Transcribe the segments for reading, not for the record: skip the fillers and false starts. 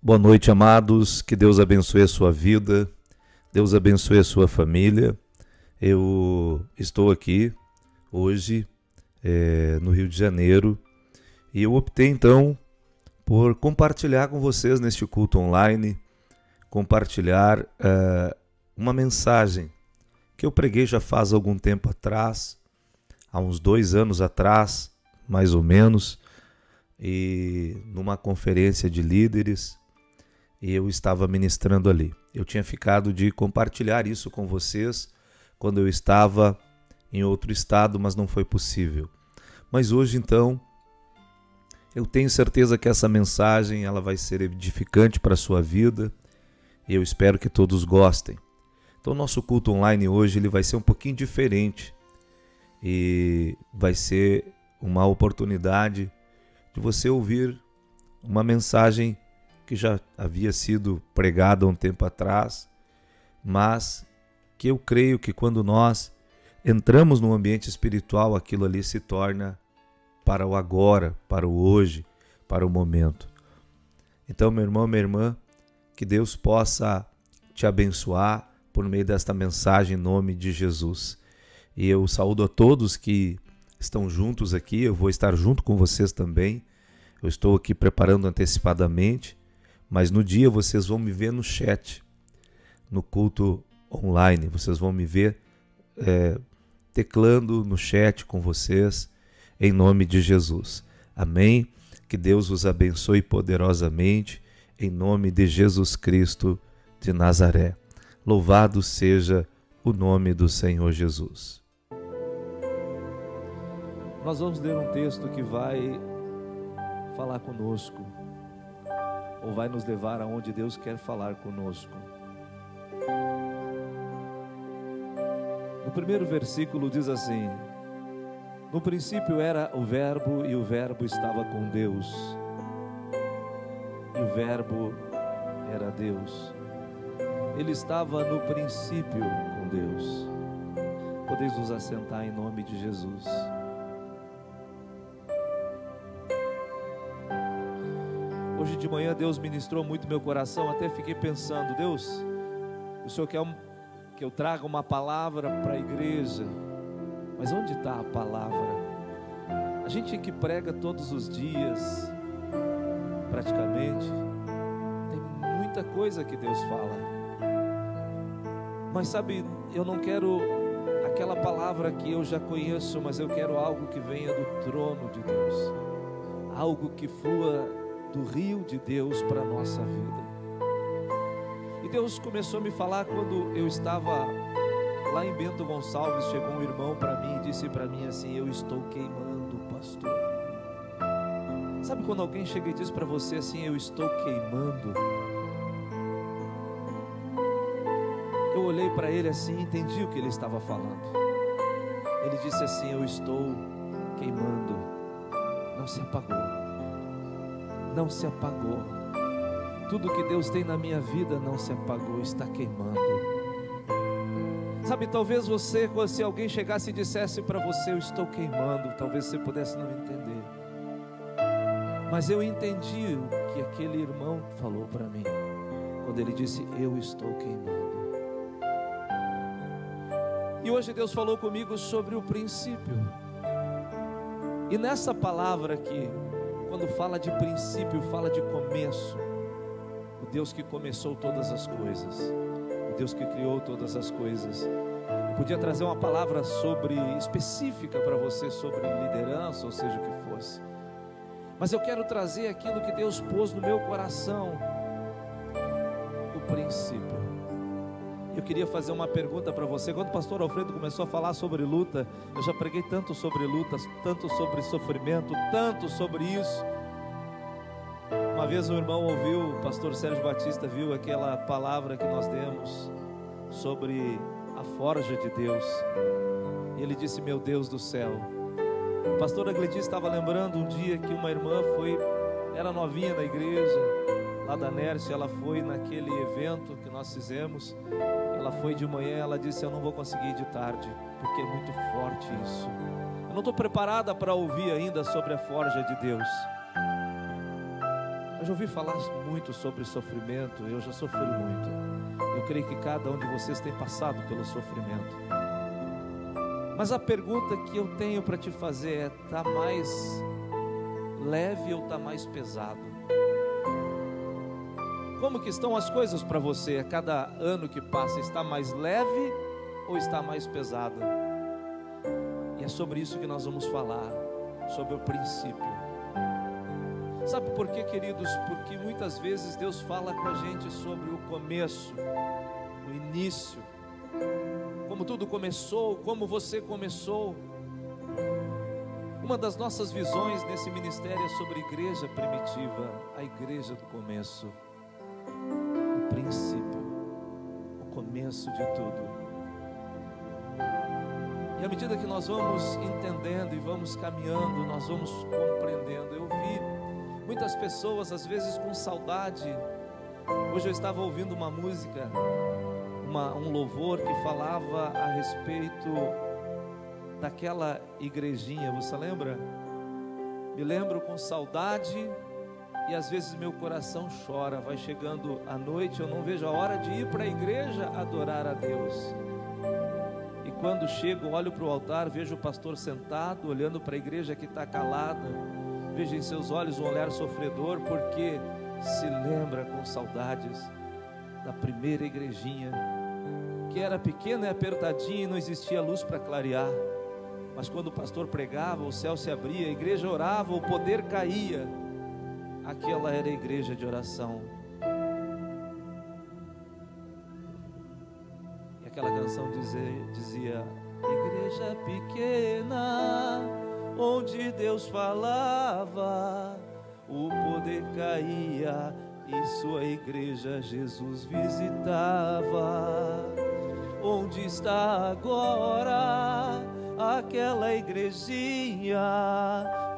Boa noite, amados. Que Deus abençoe a sua vida. Deus abençoe a sua família. Eu estou aqui hoje no Rio de Janeiro e eu optei então por compartilhar com vocês neste culto online, compartilhar uma mensagem que eu preguei já faz algum tempo atrás, há uns 2 anos atrás, mais ou menos, e numa conferência de líderes, e eu estava ministrando ali. Eu tinha ficado de compartilhar isso com vocês quando eu estava em outro estado, mas não foi possível. Mas hoje, então, eu tenho certeza que essa mensagem ela vai ser edificante para a sua vida e eu espero que todos gostem. Então, nosso culto online hoje ele vai ser um pouquinho diferente e vai ser uma oportunidade de você ouvir uma mensagem que já havia sido pregada há um tempo atrás, mas que eu creio que quando nós entramos no ambiente espiritual, aquilo ali se torna para o agora, para o hoje, para o momento. Então, meu irmão, minha irmã, que Deus possa te abençoar por meio desta mensagem em nome de Jesus. E eu saúdo a todos que estão juntos aqui, eu vou estar junto com vocês também. Eu estou aqui preparando antecipadamente, mas no dia vocês vão me ver no chat, no culto online. Vocês vão me ver teclando no chat com vocês, em nome de Jesus. Amém? Que Deus os abençoe poderosamente, em nome de Jesus Cristo de Nazaré. Louvado seja o nome do Senhor Jesus. Nós vamos ler um texto que vai falar conosco, ou vai nos levar aonde Deus quer falar conosco. No primeiro versículo diz assim: no princípio era o Verbo, e o Verbo estava com Deus, e o Verbo era Deus. Ele estava no princípio com Deus. Podeis nos assentar em nome de Jesus. Hoje de manhã Deus ministrou muito meu coração, até fiquei pensando: Deus, o Senhor quer que eu traga uma palavra para a igreja, mas onde está a palavra? A gente que prega todos os dias, praticamente, tem muita coisa que Deus fala, mas sabe, eu não quero aquela palavra que eu já conheço, mas eu quero algo que venha do trono de Deus, algo que flua do rio de Deus para a nossa vida. E Deus começou a me falar quando eu estava lá em Bento Gonçalves. Chegou um irmão para mim e disse para mim assim: eu estou queimando, pastor. Sabe quando alguém chega e diz para você assim: eu estou queimando? Eu olhei para ele assim e entendi o que ele estava falando. Ele disse assim: eu estou queimando. Não se apagou. Não se apagou. Tudo que Deus tem na minha vida não se apagou, está queimando. Sabe, talvez você, se alguém chegasse e dissesse para você: eu estou queimando, talvez você pudesse não entender. Mas eu entendi o que aquele irmão falou para mim, quando ele disse: eu estou queimando. E hoje Deus falou comigo sobre o princípio. E nessa palavra aqui, quando fala de princípio, fala de começo. O Deus que começou todas as coisas, o Deus que criou todas as coisas. Eu podia trazer uma palavra específica para você sobre liderança, ou seja o que fosse, mas eu quero trazer aquilo que Deus pôs no meu coração, o princípio. Eu queria fazer uma pergunta para você. Quando o pastor Alfredo começou a falar sobre luta, eu já preguei tanto sobre lutas, tanto sobre sofrimento, tanto sobre isso. Uma vez um irmão ouviu, o pastor Sérgio Batista viu aquela palavra que nós demos sobre a forja de Deus, e ele disse: meu Deus do céu. O pastor Agledi estava lembrando um dia que uma irmã era novinha na igreja, lá da Nércia. Ela foi naquele evento que nós fizemos. Ela foi de manhã, ela disse: eu não vou conseguir ir de tarde, porque é muito forte isso. Eu não estou preparada para ouvir ainda sobre a forja de Deus. Eu Eu já ouvi falar muito sobre sofrimento, eu já sofri muito. Eu creio que cada um de vocês tem passado pelo sofrimento. Mas a pergunta que eu tenho para te fazer é: está mais leve ou está mais pesado? Como que estão as coisas para você a cada ano que passa? Está mais leve ou está mais pesada? E é sobre isso que nós vamos falar, sobre o princípio. Sabe por quê, queridos? Porque muitas vezes Deus fala com a gente sobre o começo, o início, como tudo começou, como você começou. Uma das nossas visões nesse ministério é sobre a igreja primitiva, a igreja do começo, o princípio, o começo de tudo. E à medida que nós vamos entendendo e vamos caminhando, nós vamos compreendendo. Eu vi muitas pessoas às vezes com saudade. Hoje eu estava ouvindo uma música, um louvor que falava a respeito daquela igrejinha, você lembra? Me lembro com saudade e às vezes meu coração chora. Vai chegando a noite, eu não vejo a hora de ir para a igreja adorar a Deus. E quando chego, olho para o altar, vejo o pastor sentado, olhando para a igreja que está calada. Vejo em seus olhos um olhar sofredor, porque se lembra com saudades da primeira igrejinha, que era pequena e apertadinha e não existia luz para clarear. Mas quando o pastor pregava, o céu se abria, a igreja orava, o poder caía. Aquela era a igreja de oração. E aquela canção dizia: igreja pequena, onde Deus falava, o poder caía e sua igreja Jesus visitava. Onde está agora aquela igrejinha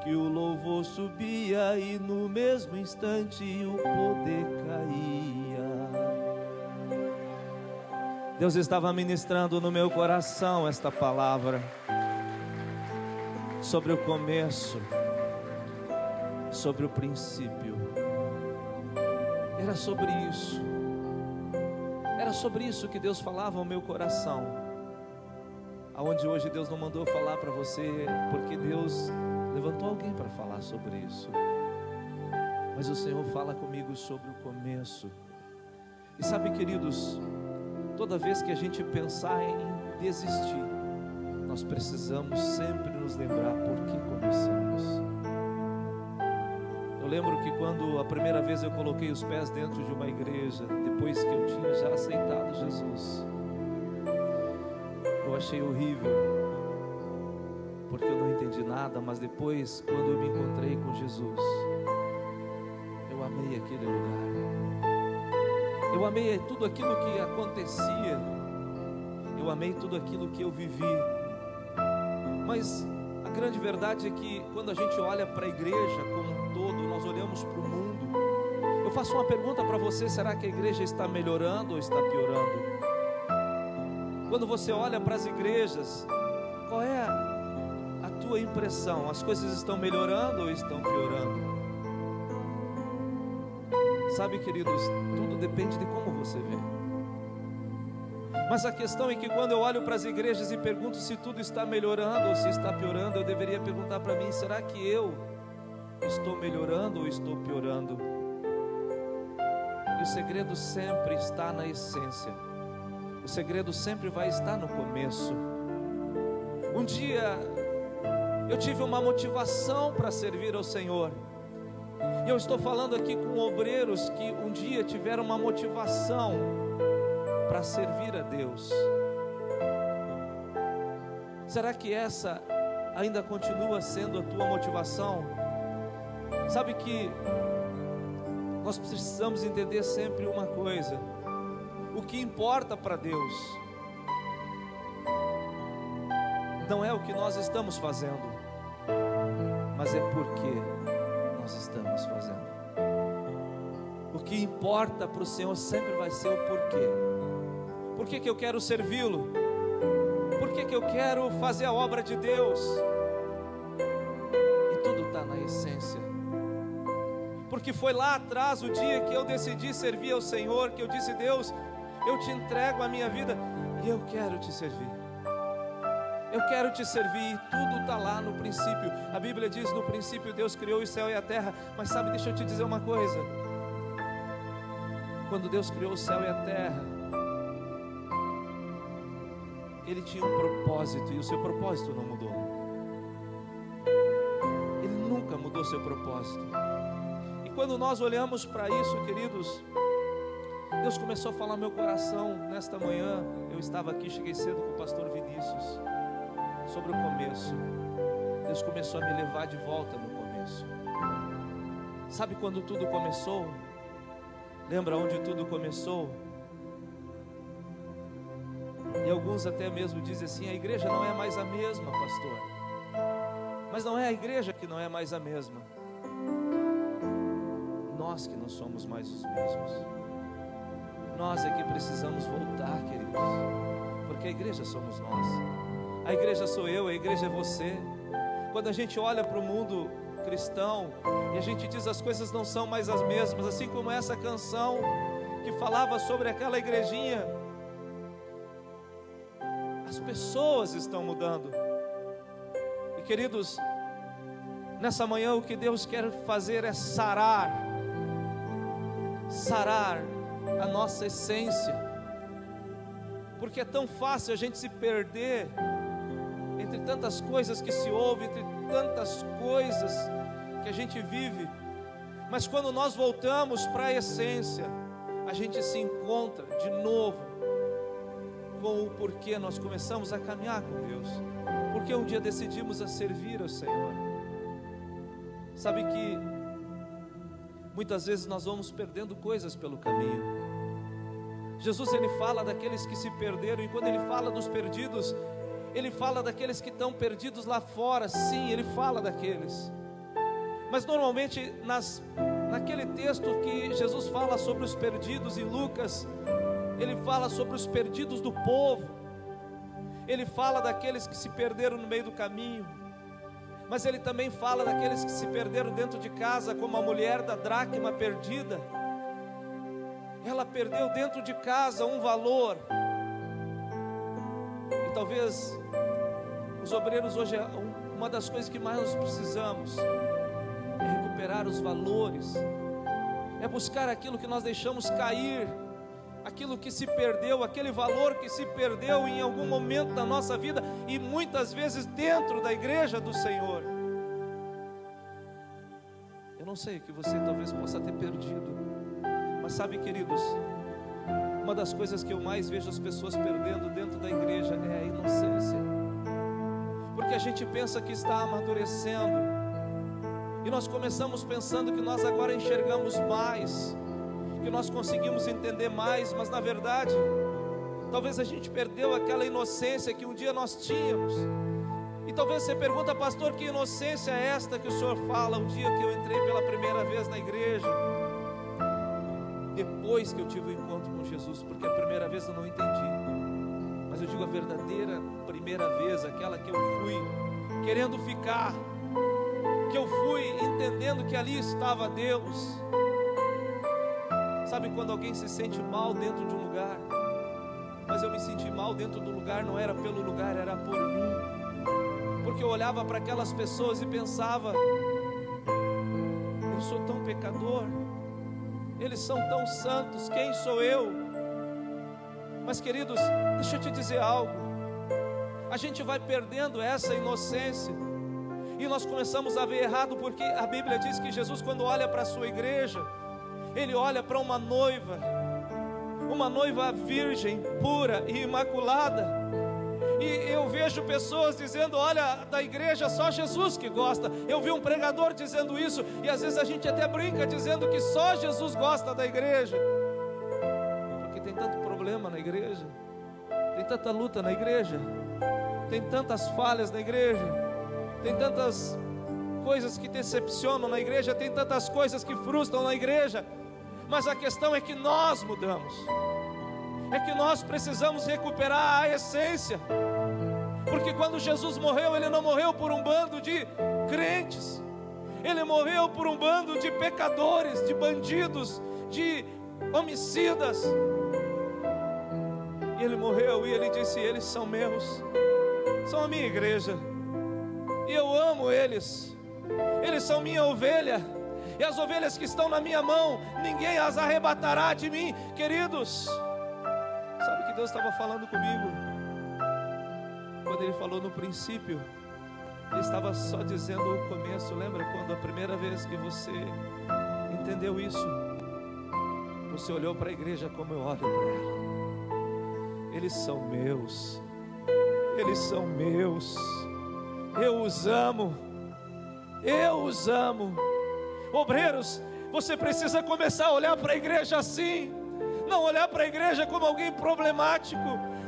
que o louvor subia e no mesmo instante o poder caía? Deus estava ministrando no meu coração esta palavra sobre o começo, sobre o princípio. Era sobre isso. Era sobre isso que Deus falava ao meu coração. Aonde hoje Deus não mandou falar para você, porque Deus levantou alguém para falar sobre isso. Mas o Senhor fala comigo sobre o começo. E sabe, queridos, toda vez que a gente pensar em desistir, nós precisamos sempre nos lembrar por que começamos. Eu lembro que quando a primeira vez eu coloquei os pés dentro de uma igreja, depois que eu tinha já aceitado Jesus, eu achei horrível, porque eu não entendi nada. Mas depois, quando eu me encontrei com Jesus, eu amei aquele lugar. Eu amei tudo aquilo que acontecia. Eu amei tudo aquilo que eu vivi. Mas a grande verdade é que quando a gente olha para a igreja como um todo, nós olhamos para o mundo. Eu faço uma pergunta para você: será que a igreja está melhorando ou está piorando? Quando você olha para as igrejas, qual é a tua impressão? As coisas estão melhorando ou estão piorando? Sabe, queridos, tudo depende de como você vê. Mas a questão é que quando eu olho para as igrejas e pergunto se tudo está melhorando ou se está piorando, eu deveria perguntar para mim: será que eu estou melhorando ou estou piorando? E o segredo sempre está na essência. O segredo sempre vai estar no começo. Um dia eu tive uma motivação para servir ao Senhor. E eu estou falando aqui com obreiros que um dia tiveram uma motivação para servir a Deus. Será que essa ainda continua sendo a tua motivação? Sabe que nós precisamos entender sempre uma coisa: o que importa para Deus não é o que nós estamos fazendo, mas é porque nós estamos fazendo. O que importa para o Senhor sempre vai ser o porquê. Por que que eu quero servi-lo? Por que que eu quero fazer a obra de Deus? E tudo está na essência. porque foi lá atrás o dia que eu decidi servir ao Senhor, que eu disse: Deus, eu te entrego a minha vida e eu quero te servir. Eu quero te servir, tudo está lá no princípio. A Bíblia diz: no princípio Deus criou o céu e a terra. Mas sabe, deixa eu te dizer uma coisa. Quando Deus criou o céu e a terra, Ele tinha um propósito, e o seu propósito não mudou. Ele nunca mudou seu propósito. E quando nós olhamos para isso, queridos, Deus começou a falar no meu coração. Nesta manhã, eu estava aqui, cheguei cedo com o pastor Vinícius, sobre o começo. Deus começou a me levar de volta no começo. Sabe quando tudo começou? Lembra onde tudo começou? E alguns até mesmo dizem assim: a igreja não é mais a mesma, pastor. Mas não é a igreja que não é mais a mesma, nós que não somos mais os mesmos. Nós é que precisamos voltar, queridos, porque a igreja somos nós. A igreja sou eu, a igreja é você. Quando a gente olha para o mundo cristão e a gente diz: as coisas não são mais as mesmas, assim como essa canção que falava sobre aquela igrejinha, as pessoas estão mudando. E queridos, nessa manhã o que Deus quer fazer é sarar a nossa essência, porque é tão fácil a gente se perder entre tantas coisas que se ouvem, entre tantas coisas que a gente vive. Mas quando nós voltamos para a essência, a gente se encontra de novo com o porquê nós começamos a caminhar com Deus, porque um dia decidimos a servir ao Senhor. Sabe que muitas vezes nós vamos perdendo coisas pelo caminho. Jesus, ele fala daqueles que se perderam, e quando ele fala dos perdidos, ele fala daqueles que estão perdidos lá fora. Sim, ele fala daqueles. Mas normalmente naquele texto que Jesus fala sobre os perdidos em Lucas, ele fala sobre os perdidos do povo. Ele fala daqueles que se perderam no meio do caminho. Mas ele também fala daqueles que se perderam dentro de casa, como a mulher da dracma perdida. Ela perdeu dentro de casa um valor. E talvez os obreiros hoje, uma das coisas que mais nós precisamos é recuperar os valores, é buscar aquilo que nós deixamos cair, aquilo que se perdeu, aquele valor que se perdeu em algum momento da nossa vida, e muitas vezes dentro da igreja do Senhor. Eu não sei o que você talvez possa ter perdido, mas sabe, queridos, uma das coisas que eu mais vejo as pessoas perdendo dentro da igreja é a inocência, porque a gente pensa que está amadurecendo, e nós começamos pensando que nós agora enxergamos mais, que nós conseguimos entender mais, mas na verdade, talvez a gente perdeu aquela inocência que um dia nós tínhamos. E talvez você pergunta: pastor, que inocência é esta que o senhor fala? O dia que eu entrei pela primeira vez na igreja, depois que eu tive o encontro com Jesus, porque a primeira vez eu não entendi, mas eu digo a verdadeira primeira vez, aquela que eu fui querendo ficar, que eu fui entendendo que ali estava Deus. Sabe quando alguém se sente mal dentro de um lugar? Mas eu me senti mal dentro do lugar, não era pelo lugar, era por mim, porque eu olhava para aquelas pessoas e pensava: eu sou tão pecador, eles são tão santos, quem sou eu? Mas queridos, deixa eu te dizer algo, a gente vai perdendo essa inocência, e nós começamos a ver errado, porque a Bíblia diz que Jesus, quando olha para a sua igreja, Ele olha para uma noiva virgem, pura e imaculada. E eu vejo pessoas dizendo: olha, da igreja só Jesus que gosta. Eu vi um pregador dizendo isso, e às vezes a gente até brinca dizendo que só Jesus gosta da igreja, porque tem tanto problema na igreja, tem tanta luta na igreja, tem tantas falhas na igreja, tem tantas coisas que decepcionam na igreja, tem tantas coisas que frustram na igreja. Mas a questão é que nós mudamos, é que nós precisamos recuperar a essência, porque quando Jesus morreu, Ele não morreu por um bando de crentes, Ele morreu por um bando de pecadores, de bandidos, de homicidas. E Ele morreu e Ele disse: eles são meus, são a minha igreja, e eu amo eles. Eles são minha ovelha, e as ovelhas que estão na minha mão, ninguém as arrebatará de mim. Queridos, sabe o que Deus estava falando comigo? Quando Ele falou no princípio, Ele estava só dizendo o começo. Lembra quando a primeira vez que você entendeu isso, você olhou para a igreja como eu olho para ela? Eles são meus, eles são meus, eu os amo, eu os amo. Obreiros, você precisa começar a olhar para a igreja assim, não olhar para a igreja como alguém problemático,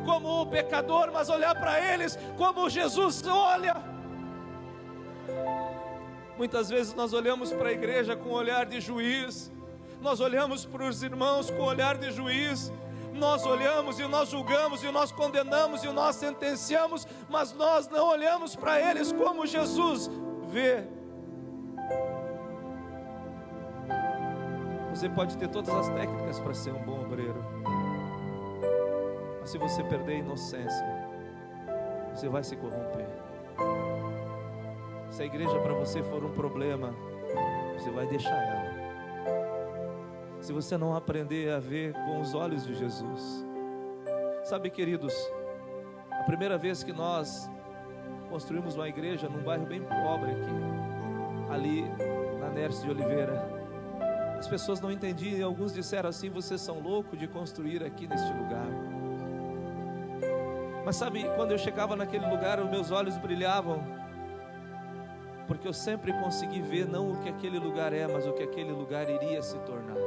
como o pecador, mas olhar para eles como Jesus olha. Muitas vezes nós olhamos para a igreja com um olhar de juiz, nós olhamos para os irmãos com um olhar de juiz, nós olhamos e nós julgamos e nós condenamos e nós sentenciamos, mas nós não olhamos para eles como Jesus vê. Você pode ter todas as técnicas para ser um bom obreiro, mas se você perder a inocência, você vai se corromper. Se a igreja para você for um problema, você vai deixar ela. Se você não aprender a ver com os olhos de Jesus. Sabe, queridos, a primeira vez que nós construímos uma igreja num bairro bem pobre aqui, ali na Nércio de Oliveira, as pessoas não entendiam e alguns disseram assim: vocês são loucos de construir aqui neste lugar. Mas sabe, quando eu chegava naquele lugar, os meus olhos brilhavam, porque eu sempre consegui ver não o que aquele lugar é, mas o que aquele lugar iria se tornar.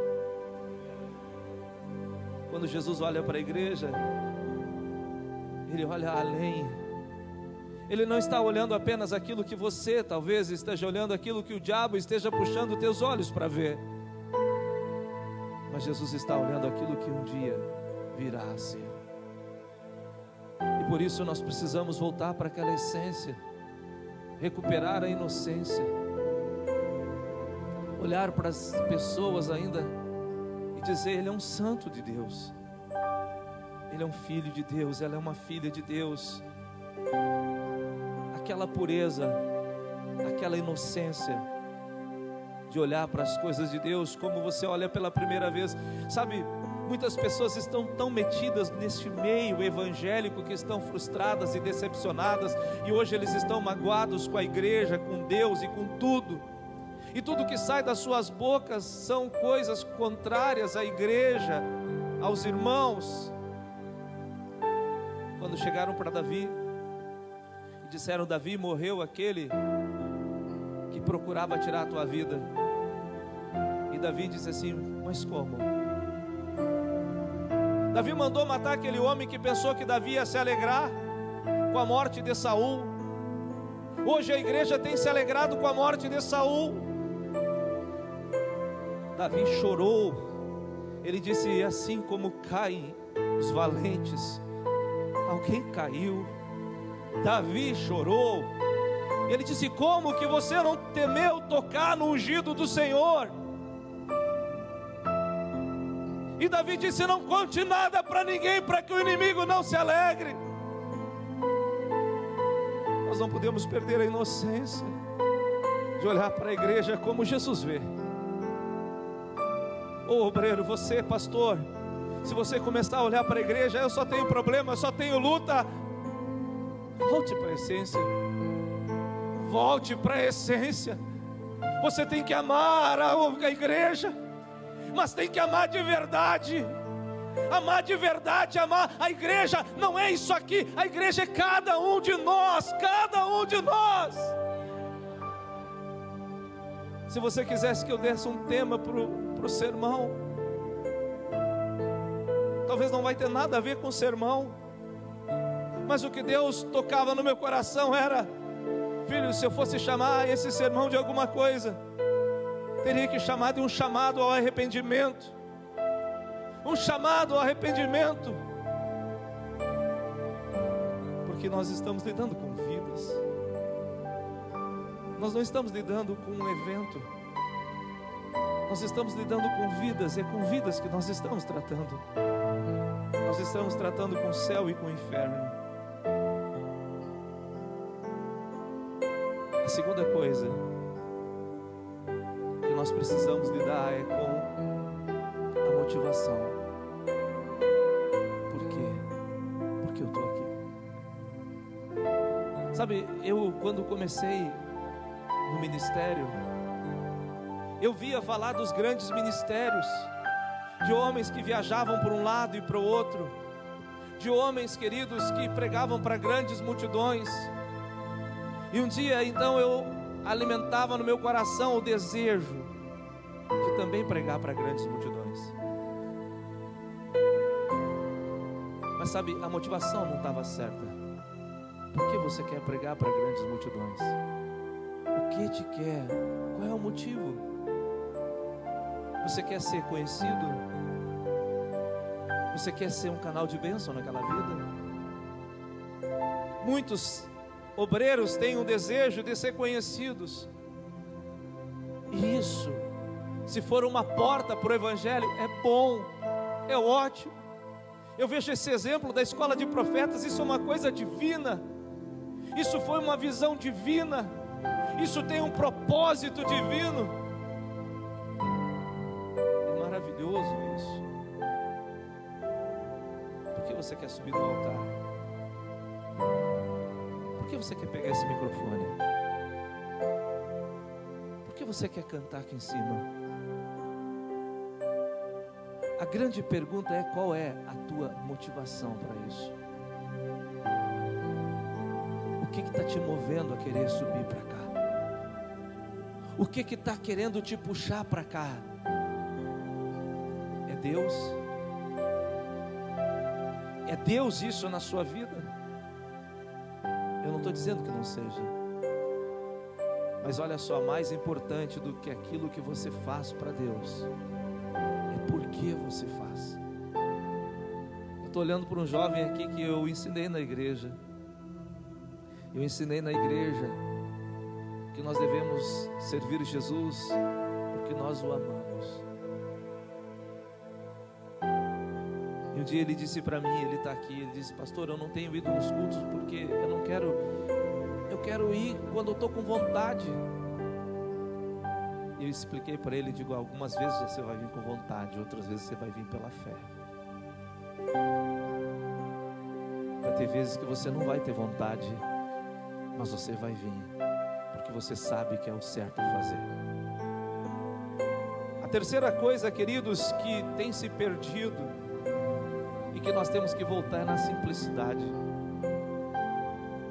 Quando Jesus olha para a igreja, Ele olha além. Ele não está olhando apenas aquilo que você talvez esteja olhando, aquilo que o diabo esteja puxando os teus olhos para ver, mas Jesus está olhando aquilo que um dia virá a ser. E por isso nós precisamos voltar para aquela essência, recuperar a inocência, olhar para as pessoas ainda e dizer: ele é um santo de Deus, ele é um filho de Deus, ela é uma filha de Deus. Aquela pureza, aquela inocência de olhar para as coisas de Deus como você olha pela primeira vez. Sabe, muitas pessoas estão tão metidas neste meio evangélico que estão frustradas e decepcionadas, e hoje eles estão magoados com a igreja, com Deus e com tudo, e tudo que sai das suas bocas são coisas contrárias à igreja, aos irmãos. Quando chegaram para Davi e disseram: Davi, morreu aquele que procurava tirar a tua vida. E Davi disse assim: mas como? Davi mandou matar aquele homem que pensou que Davi ia se alegrar com a morte de Saul. Hoje a igreja tem se alegrado com a morte de Saul. Davi chorou. Ele disse: assim como caem os valentes, alguém caiu. Davi chorou. Ele disse: como que você não temeu tocar no ungido do Senhor? E Davi disse: não conte nada para ninguém, para que o inimigo não se alegre. Nós não podemos perder a inocência de olhar para a igreja como Jesus vê. Ô obreiro, você pastor, se você começar a olhar para a igreja: eu só tenho problema, eu só tenho luta. Volte para a essência. Volte para a essência. Você tem que amar a igreja, mas tem que amar de verdade. Amar de verdade, amar a igreja não é isso aqui. A igreja é cada um de nós, cada um de nós. Se você quisesse que eu desse um tema para o sermão, talvez não vai ter nada a ver com o sermão, mas o que Deus tocava no meu coração era: filho, se eu fosse chamar esse sermão de alguma coisa, teria que chamar de um chamado ao arrependimento. Um chamado ao arrependimento. Porque nós estamos lidando com vidas. Nós não estamos lidando com um evento, nós estamos lidando com vidas, é com vidas que nós estamos tratando. Nós estamos tratando com o céu e com o inferno. A segunda coisa que nós precisamos lidar é com a motivação. Por quê? Porque eu estou aqui. Sabe, eu quando comecei no ministério, eu via falar dos grandes ministérios, de homens que viajavam por um lado e para o outro, de homens, queridos, que pregavam para grandes multidões. E um dia, então, eu alimentava no meu coração o desejo de também pregar para grandes multidões. Mas sabe, a motivação não estava certa. Por que você quer pregar para grandes multidões? O que te quer? Qual é o motivo? Você quer ser conhecido? Você quer ser um canal de bênção naquela vida? Muitos obreiros têm um desejo de ser conhecidos. E isso, se for uma porta para o Evangelho, é bom, é ótimo. Eu vejo esse exemplo da escola de profetas, isso é uma coisa divina. Isso foi uma visão divina. Isso tem um propósito divino. É maravilhoso isso. Por que você quer subir no altar? Por que você quer pegar esse microfone? Por que você quer cantar aqui em cima? A grande pergunta é: qual é a tua motivação para isso? O que está te movendo a querer subir para cá? O que está querendo te puxar para cá? É Deus? É Deus isso na sua vida? Eu não estou dizendo que não seja, mas olha só, mais importante do que aquilo que você faz para Deus é por que você faz. Eu estou olhando para um jovem aqui que eu ensinei na igreja. Eu ensinei na igreja que nós devemos servir Jesus porque nós o amamos. E um dia ele disse para mim, ele está aqui, ele disse: pastor, eu não tenho ido nos cultos porque eu quero ir quando eu estou com vontade. E eu expliquei para ele, digo: algumas vezes você vai vir com vontade, outras vezes você vai vir pela fé. Vai ter vezes que você não vai ter vontade, mas você vai vir, porque você sabe que é o certo fazer. A terceira coisa, queridos, que tem se perdido e que nós temos que voltar é na simplicidade.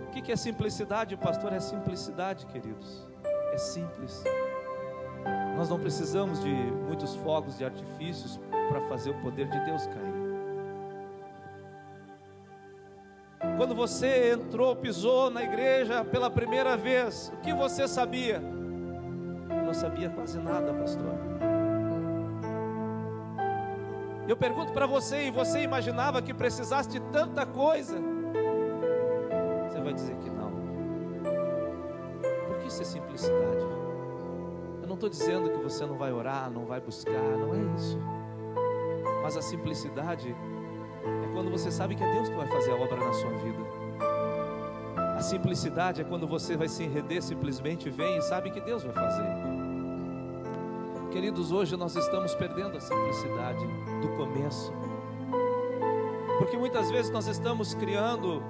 O que é simplicidade, pastor? É simplicidade, queridos. É simples. Nós não precisamos de muitos fogos de artifícios para fazer o poder de Deus cair. Quando você entrou, pisou na igreja pela primeira vez, o que você sabia? Eu não sabia quase nada, pastor. Eu pergunto para você, e você imaginava que precisasse de tanta coisa? Você vai dizer que não. Por que isso é simplicidade? Eu não estou dizendo que você não vai orar, não vai buscar, não é isso. Mas a simplicidade é quando você sabe que é Deus que vai fazer a obra na sua vida. A simplicidade é quando você vai se render, simplesmente vem e sabe que Deus vai fazer. Queridos, hoje nós estamos perdendo a simplicidade do começo, porque muitas vezes nós estamos criando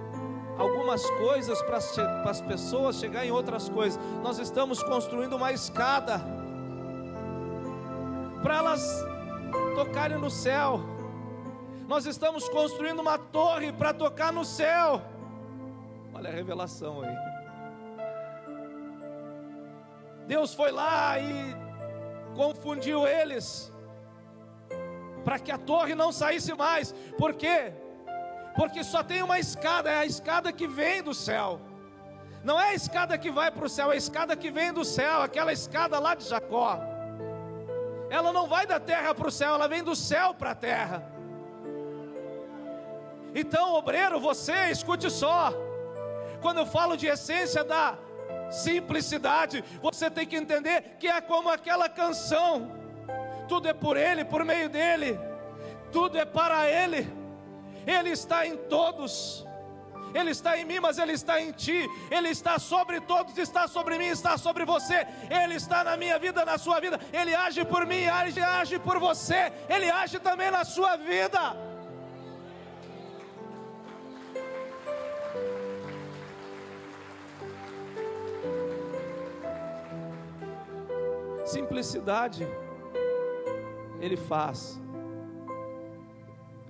algumas coisas para as pessoas chegar em outras coisas. Nós estamos construindo uma escada para elas tocarem no céu. Nós estamos construindo uma torre para tocar no céu. Olha a revelação aí. Deus foi lá e confundiu eles para que a torre não saísse mais. Por quê? Porque só tem uma escada, é a escada que vem do céu. Não é a escada que vai para o céu, é a escada que vem do céu, aquela escada lá de Jacó. Ela não vai da terra para o céu, ela vem do céu para a terra. Então, obreiro, você escute só. Quando eu falo de essência da Simplicidade. Você tem que entender que é como aquela canção: tudo é por Ele, por meio dEle, tudo é para Ele. Ele está em todos. Ele está em mim, mas Ele está em ti. Ele está sobre todos, está sobre mim, está sobre você. Ele está na minha vida, na sua vida. Ele age por mim, age por você. Ele age também na sua vida. Simplicidade. Ele faz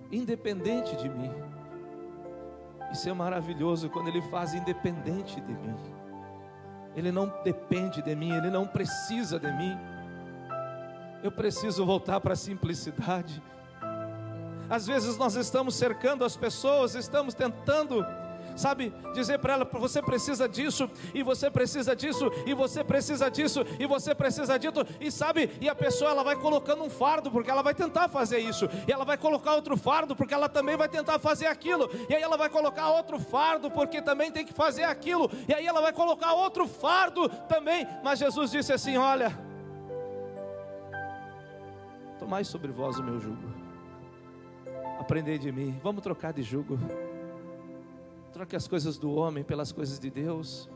independente de mim. Isso é maravilhoso quando Ele faz independente de mim. Ele não depende de mim, Ele não precisa de mim. Eu preciso voltar para a simplicidade. Às vezes nós estamos cercando as pessoas, estamos tentando, sabe, dizer para ela: você precisa disso, e você precisa disso, e você precisa disso, e você precisa disso, e sabe, e a pessoa ela vai colocando um fardo, porque ela vai tentar fazer isso, e ela vai colocar outro fardo, porque ela também vai tentar fazer aquilo, e aí ela vai colocar outro fardo, porque também tem que fazer aquilo, e aí ela vai colocar outro fardo também. Mas Jesus disse assim: olha, tomai sobre vós o meu jugo, aprendei de mim. Vamos trocar de jugo. Troque as coisas do homem pelas coisas de Deus.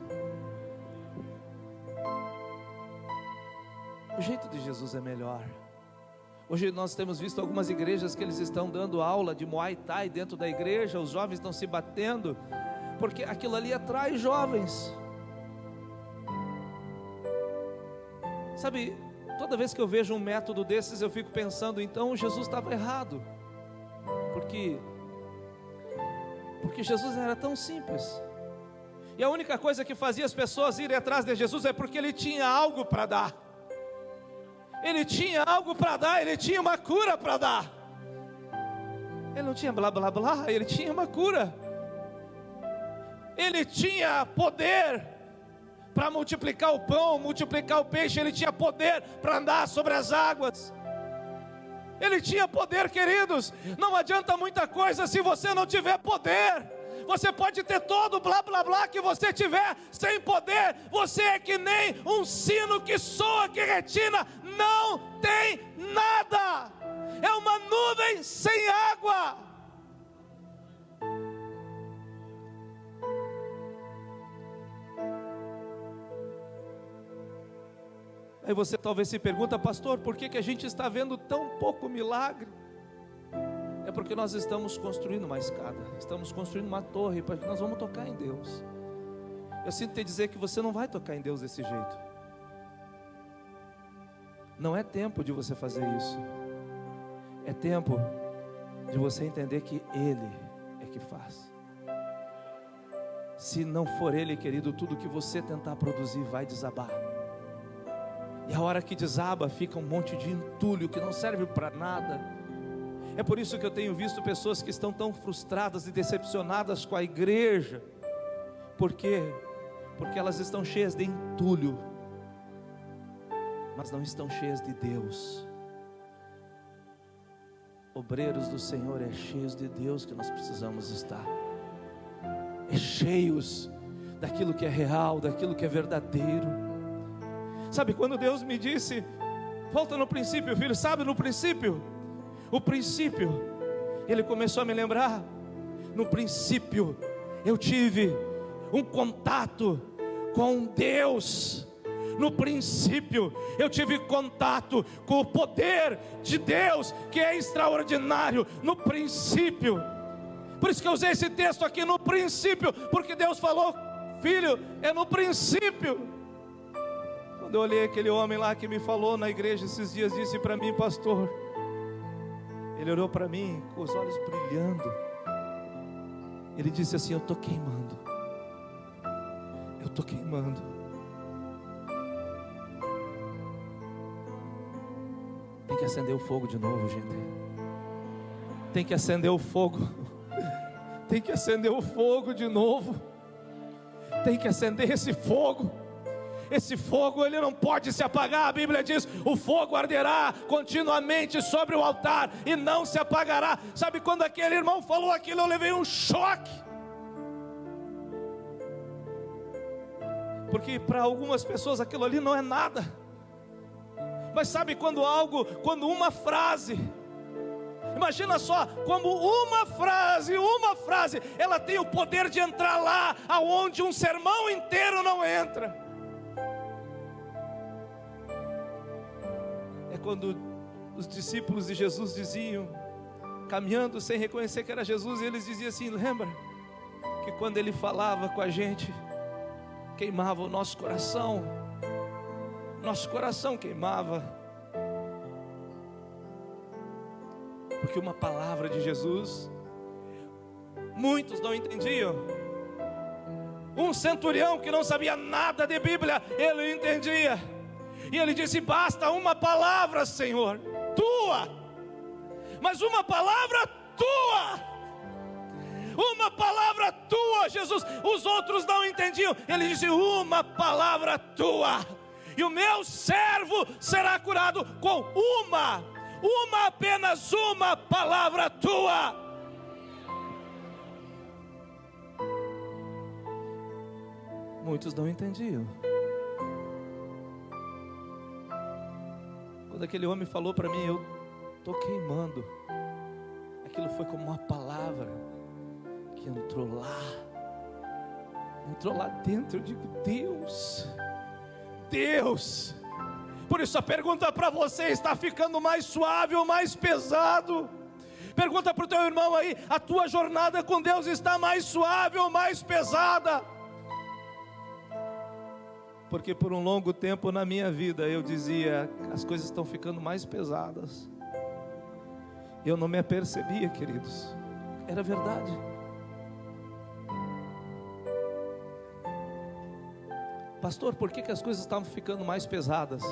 O jeito de Jesus é melhor. Hoje nós temos visto algumas igrejas que eles estão dando aula de Muay Thai dentro da igreja. Os jovens estão se batendo, porque aquilo ali atrai jovens. Sabe, toda vez que eu vejo um método desses, eu fico pensando: então Jesus estava errado. Porque Jesus era tão simples, e a única coisa que fazia as pessoas irem atrás de Jesus é porque Ele tinha algo para dar. Ele tinha algo para dar, Ele tinha uma cura para dar. Ele não tinha blá blá blá, Ele tinha uma cura. Ele tinha poder para multiplicar o pão, multiplicar o peixe. Ele tinha poder para andar sobre as águas. Ele tinha poder, queridos. Não adianta muita coisa se você não tiver poder. Você pode ter todo o blá blá blá que você tiver, sem poder, você é que nem um sino que soa, que retina, não tem nada. É uma nuvem sem água. Aí você talvez se pergunta: pastor, por que a gente está vendo tão pouco milagre? É porque nós estamos construindo uma escada, estamos construindo uma torre, para que nós vamos tocar em Deus. Eu sinto te dizer que você não vai tocar em Deus desse jeito. Não é tempo de você fazer isso. É tempo de você entender que Ele é que faz. Se não for Ele, querido, tudo que você tentar produzir vai desabar. E a hora que desaba, fica um monte de entulho que não serve para nada. É por isso que eu tenho visto pessoas que estão tão frustradas e decepcionadas com a igreja. Por quê? Porque elas estão cheias de entulho, mas não estão cheias de Deus. Obreiros do Senhor é cheios de Deus que nós precisamos estar. É cheios daquilo que é real, daquilo que é verdadeiro. Sabe, quando Deus me disse: volta no princípio, filho. Sabe, no princípio, o princípio, Ele começou a me lembrar: no princípio eu tive um contato com Deus. No princípio eu tive contato com o poder de Deus, que é extraordinário. No princípio, por isso que eu usei esse texto aqui, no princípio, porque Deus falou: filho, é no princípio. Quando eu olhei aquele homem lá que me falou na igreja esses dias, disse para mim: pastor, ele olhou para mim com os olhos brilhando. Ele disse assim: eu estou queimando. Eu estou queimando. Tem que acender o fogo de novo, gente. Tem que acender o fogo. Tem que acender o fogo de novo. Tem que acender esse fogo. Esse fogo, ele não pode se apagar. A Bíblia diz: o fogo arderá continuamente sobre o altar e não se apagará. Sabe, quando aquele irmão falou aquilo, eu levei um choque. porque para algumas pessoas aquilo ali não é nada. Mas sabe quando uma frase, imagina só, como uma frase, ela tem o poder de entrar lá aonde um sermão inteiro não entra. É quando os discípulos de Jesus diziam, caminhando sem reconhecer que era Jesus, e eles diziam assim: lembra que quando ele falava com a gente, queimava o nosso coração queimava, porque uma palavra de Jesus, muitos não entendiam. Um centurião que não sabia nada de Bíblia, ele entendia, e ele disse: basta uma palavra, Senhor, tua, mas uma palavra tua, uma palavra tua, Jesus. Os outros não entendiam. Ele disse: uma palavra tua, e o meu servo será curado com apenas uma palavra tua. Muitos não entendiam. Quando aquele homem falou para mim: eu estou queimando, aquilo foi como uma palavra que entrou lá dentro. Eu digo: Deus. Por isso a pergunta para você: está ficando mais suave ou mais pesado? Pergunta para o teu irmão aí: a tua jornada com Deus está mais suave ou mais pesada? Porque por um longo tempo na minha vida eu dizia: as coisas estão ficando mais pesadas. Eu não me apercebia, queridos, era verdade. Pastor, por que as coisas estavam ficando mais pesadas?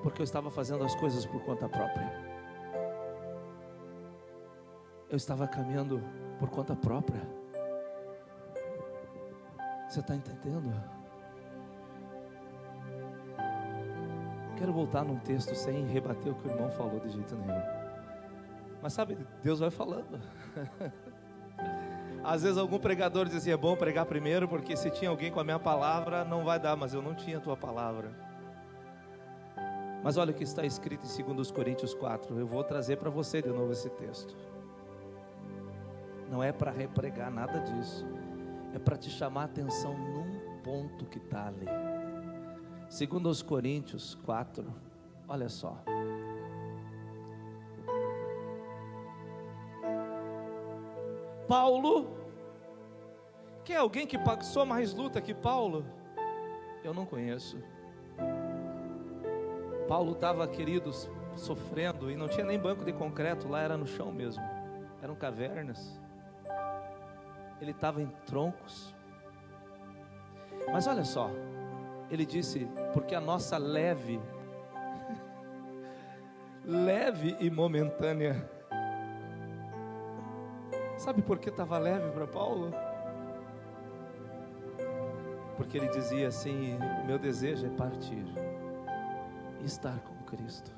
Porque eu estava fazendo as coisas por conta própria. Eu estava caminhando por conta própria. Você está entendendo? Quero voltar num texto sem rebater o que o irmão falou de jeito nenhum. Mas sabe, Deus vai falando. Às vezes algum pregador diz assim: é bom pregar primeiro, porque se tinha alguém com a minha palavra não vai dar, mas eu não tinha a tua palavra. Mas olha o que está escrito em 2 Coríntios 4. Eu vou trazer para você de novo esse texto. Não é para repregar nada disso, é para te chamar a atenção num ponto que está ali. 2 Coríntios 4, olha só. Paulo, que é alguém que passou mais luta que Paulo? Eu não conheço. Paulo estava, queridos, sofrendo, e não tinha nem banco de concreto, lá era no chão mesmo, eram cavernas. Ele estava em troncos. Mas olha só, ele disse: porque a nossa leve e momentânea. Sabe por que estava leve para Paulo? Porque ele dizia assim: o meu desejo é partir e estar com Cristo.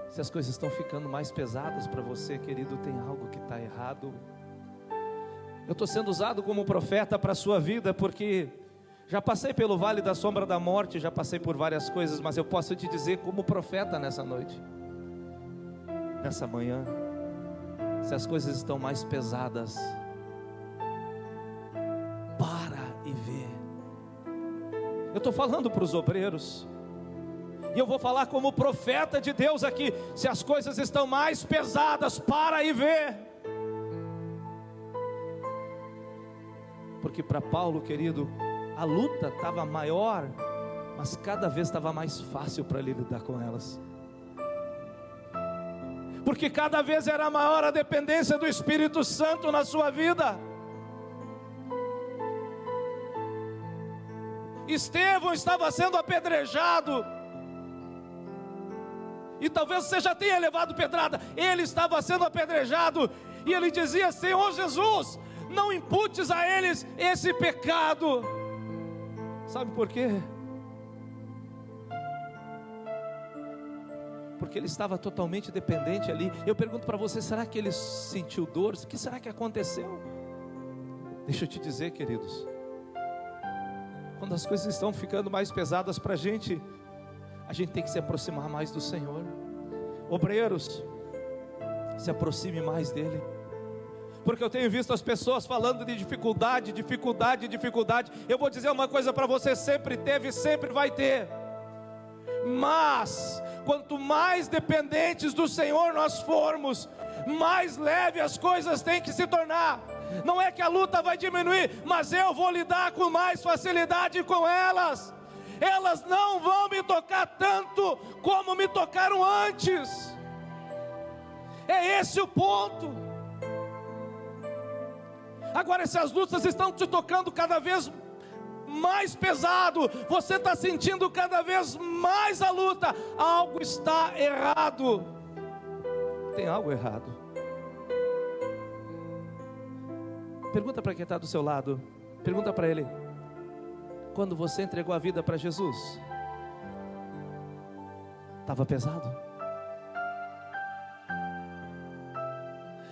Se as coisas estão ficando mais pesadas para você, querido, tem algo que está errado. Eu estou sendo usado como profeta para a sua vida, porque já passei pelo vale da sombra da morte, já passei por várias coisas, mas eu posso te dizer como profeta nessa noite, nessa manhã: se as coisas estão mais pesadas, para e vê. Eu estou falando para os obreiros, e eu vou falar como profeta de Deus aqui: se as coisas estão mais pesadas, para e vê. Porque para Paulo, querido, a luta estava maior, mas cada vez estava mais fácil para ele lidar com elas. Porque cada vez era maior a dependência do Espírito Santo na sua vida. Estevão estava sendo apedrejado, e talvez você já tenha levado pedrada. Ele estava sendo apedrejado, e ele dizia: Senhor Jesus, não imputes a eles esse pecado. Sabe por quê? Porque ele estava totalmente dependente ali. Eu pergunto para você: será que ele sentiu dor? O que será que aconteceu? Deixa eu te dizer, queridos, quando as coisas estão ficando mais pesadas para a gente tem que se aproximar mais do Senhor. Obreiros, se aproxime mais dEle, porque eu tenho visto as pessoas falando de dificuldade. Eu vou dizer uma coisa para você: sempre teve e sempre vai ter, mas quanto mais dependentes do Senhor nós formos, mais leve as coisas têm que se tornar. Não é que a luta vai diminuir, mas eu vou lidar com mais facilidade com elas. Elas não vão me tocar tanto como me tocaram antes. É esse o ponto. Agora, se as lutas estão te tocando cada vez mais pesado, você está sentindo cada vez mais a luta, algo está errado. Tem algo errado. Pergunta para quem está do seu lado. Pergunta para ele: quando você entregou a vida para Jesus, estava pesado?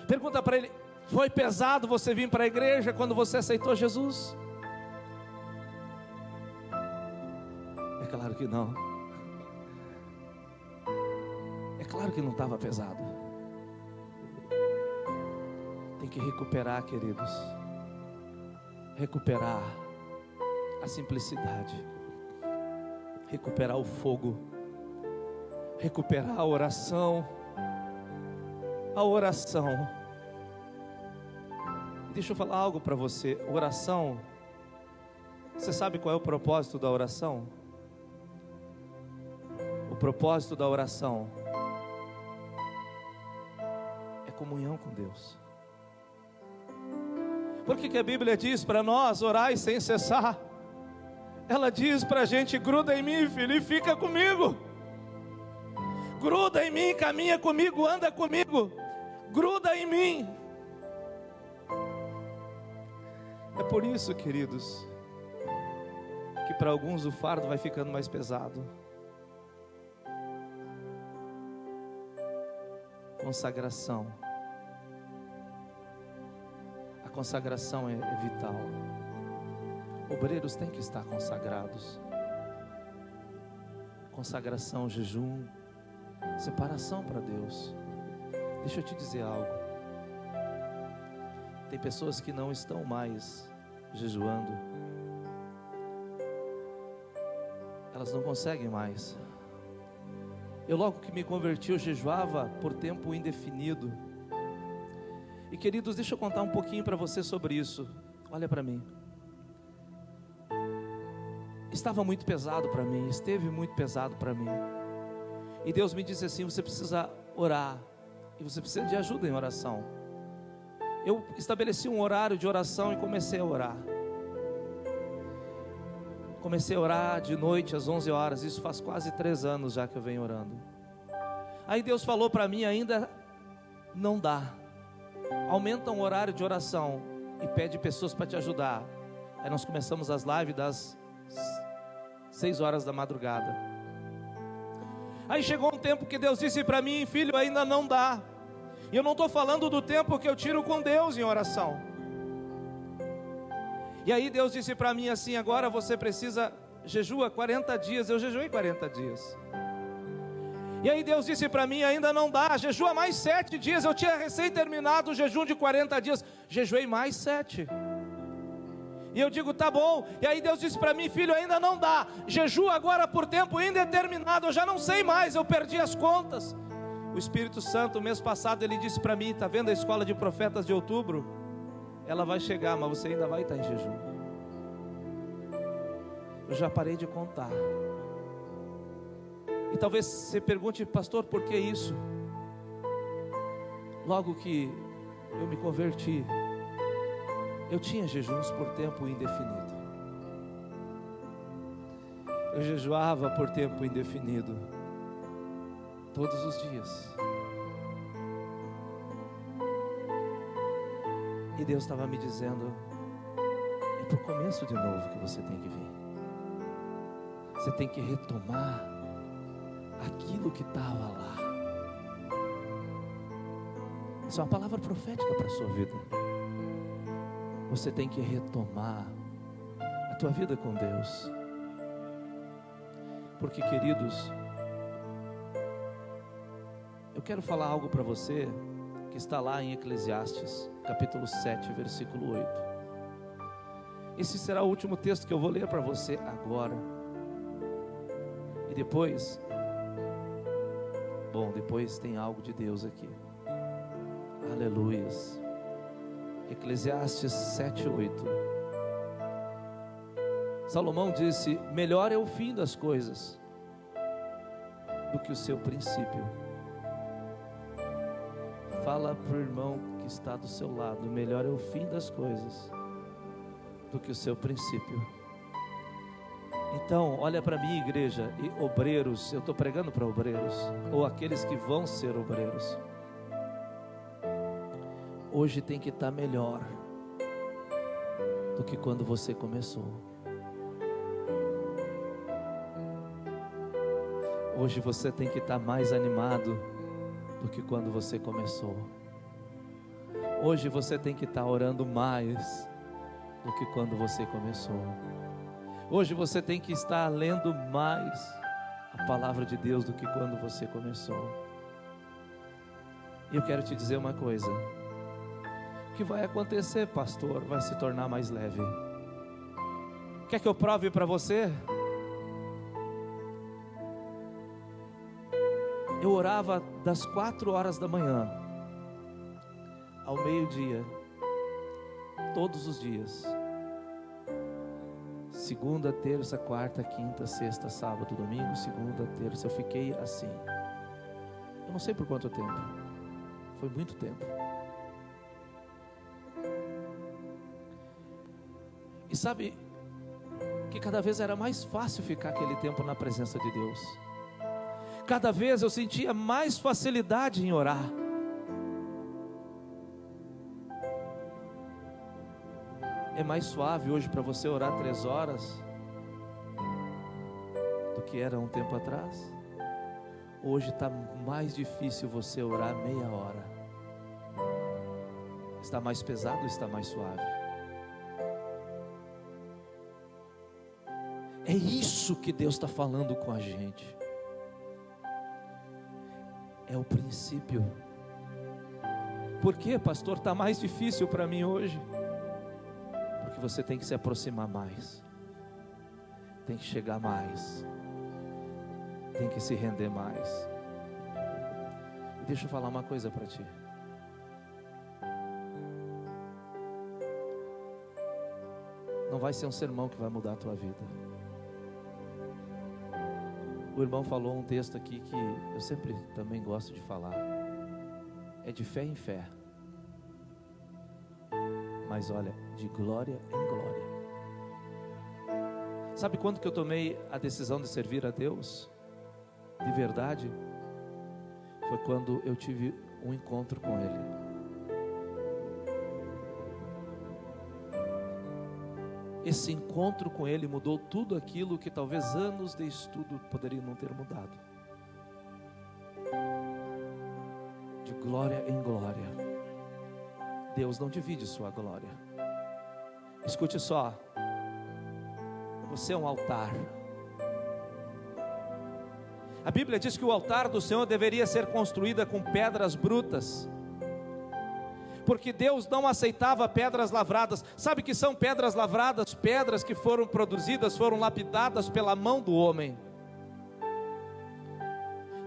Pergunta para ele: foi pesado você vir para a igreja quando você aceitou Jesus? É claro que não. É claro que não estava pesado. Tem que recuperar, queridos. Recuperar a simplicidade, recuperar o fogo, recuperar a oração. Deixa eu falar algo para você. Oração, você sabe qual é o propósito da oração? O propósito da oração é comunhão com Deus. Por que a Bíblia diz para nós orar sem cessar? Ela diz para a gente: gruda em mim, filho, e fica comigo. Gruda em mim, caminha comigo, anda comigo. Gruda em mim. É por isso, queridos, que para alguns o fardo vai ficando mais pesado. Consagração. A consagração é vital. Obreiros têm que estar consagrados. Consagração, jejum, separação para Deus. Deixa eu te dizer algo. Tem pessoas que não estão mais jejuando. Elas não conseguem mais. Eu logo que me converti, eu jejuava por tempo indefinido. E queridos, deixa eu contar um pouquinho para você sobre isso. Olha para mim. Estava muito pesado para mim, esteve muito pesado para mim. E Deus me disse assim: você precisa orar, e você precisa de ajuda em oração. Eu estabeleci um horário de oração e comecei a orar. Comecei a orar de noite às 11 horas, isso faz quase 3 anos já que eu venho orando. Aí Deus falou para mim: ainda não dá. Aumenta um horário de oração e pede pessoas para te ajudar. Aí nós começamos as lives das 6 horas da madrugada. Aí chegou um tempo que Deus disse para mim: filho, ainda não dá. E eu não estou falando do tempo que eu tiro com Deus em oração. E aí Deus disse para mim assim: agora você precisa jejua 40 dias. Eu jejuei 40 dias. E aí Deus disse para mim: ainda não dá, jejua mais 7 dias. Eu tinha recém terminado o jejum de 40 dias, jejuei mais 7. E eu digo: tá bom. E aí Deus disse para mim: filho, ainda não dá, jejua agora por tempo indeterminado. Eu já não sei mais, eu perdi as contas. O Espírito Santo, mês passado, ele disse para mim: tá vendo a escola de profetas de outubro? Ela vai chegar, mas você ainda vai estar em jejum. Eu já parei de contar. E talvez você pergunte: pastor, por que isso? Logo que eu me converti, eu tinha jejuns por tempo indefinido. Eu jejuava por tempo indefinido, todos os dias. E Deus estava me dizendo: é para o começo de novo que você tem que vir. Você tem que retomar aquilo que estava lá. Isso é uma palavra profética para a sua vida. você tem que retomar a tua vida com Deus. Porque, queridos, eu quero falar algo para você que está lá em Eclesiastes, capítulo 7, versículo 8. Esse será o último texto que eu vou ler para você agora. E depois tem algo de Deus aqui. Aleluias. Eclesiastes 7, 8. Salomão disse: melhor é o fim das coisas do que o seu princípio. Fala para o irmão que está do seu lado: melhor é o fim das coisas do que o seu princípio. Então, olha para mim, igreja e obreiros. Eu estou pregando para obreiros, ou aqueles que vão ser obreiros. Hoje tem que estar melhor do que quando você começou. Hoje você tem que estar mais animado do que quando você começou. Hoje você tem que estar orando mais do que quando você começou. Hoje você tem que estar lendo mais a palavra de Deus do que quando você começou. E eu quero te dizer uma coisa: o que vai acontecer, pastor, vai se tornar mais leve. Quer que eu prove para você? Eu orava das 4 horas da manhã ao meio-dia, todos os dias. Segunda, terça, quarta, quinta, sexta, sábado, domingo, segunda, terça. Eu fiquei assim. Eu não sei por quanto tempo. Foi muito tempo. E sabe que cada vez era mais fácil ficar aquele tempo na presença de Deus. Cada vez eu sentia mais facilidade em orar. É mais suave hoje para você orar 3 horas do que era um tempo atrás? Hoje está mais difícil você orar meia hora. Está mais pesado ou está mais suave? É isso que Deus está falando com a gente. É o princípio. Por que, pastor, está mais difícil para mim hoje? Porque você tem que se aproximar mais, tem que chegar mais, tem que se render mais. E deixa eu falar uma coisa para ti. Não vai ser um sermão que vai mudar a tua vida. O irmão falou um texto aqui que eu sempre também gosto de falar. É de fé em fé. Mas olha, de glória em glória. Sabe quando que eu tomei a decisão de servir a Deus? De verdade? Foi quando eu tive um encontro com Ele. Esse encontro com Ele mudou tudo aquilo que talvez anos de estudo poderiam não ter mudado. De glória em glória. Deus não divide sua glória. Escute só. Você é um altar. A Bíblia diz que o altar do Senhor deveria ser construído com pedras brutas, porque Deus não aceitava pedras lavradas. Sabe o que são pedras lavradas? Pedras que foram produzidas, foram lapidadas pela mão do homem.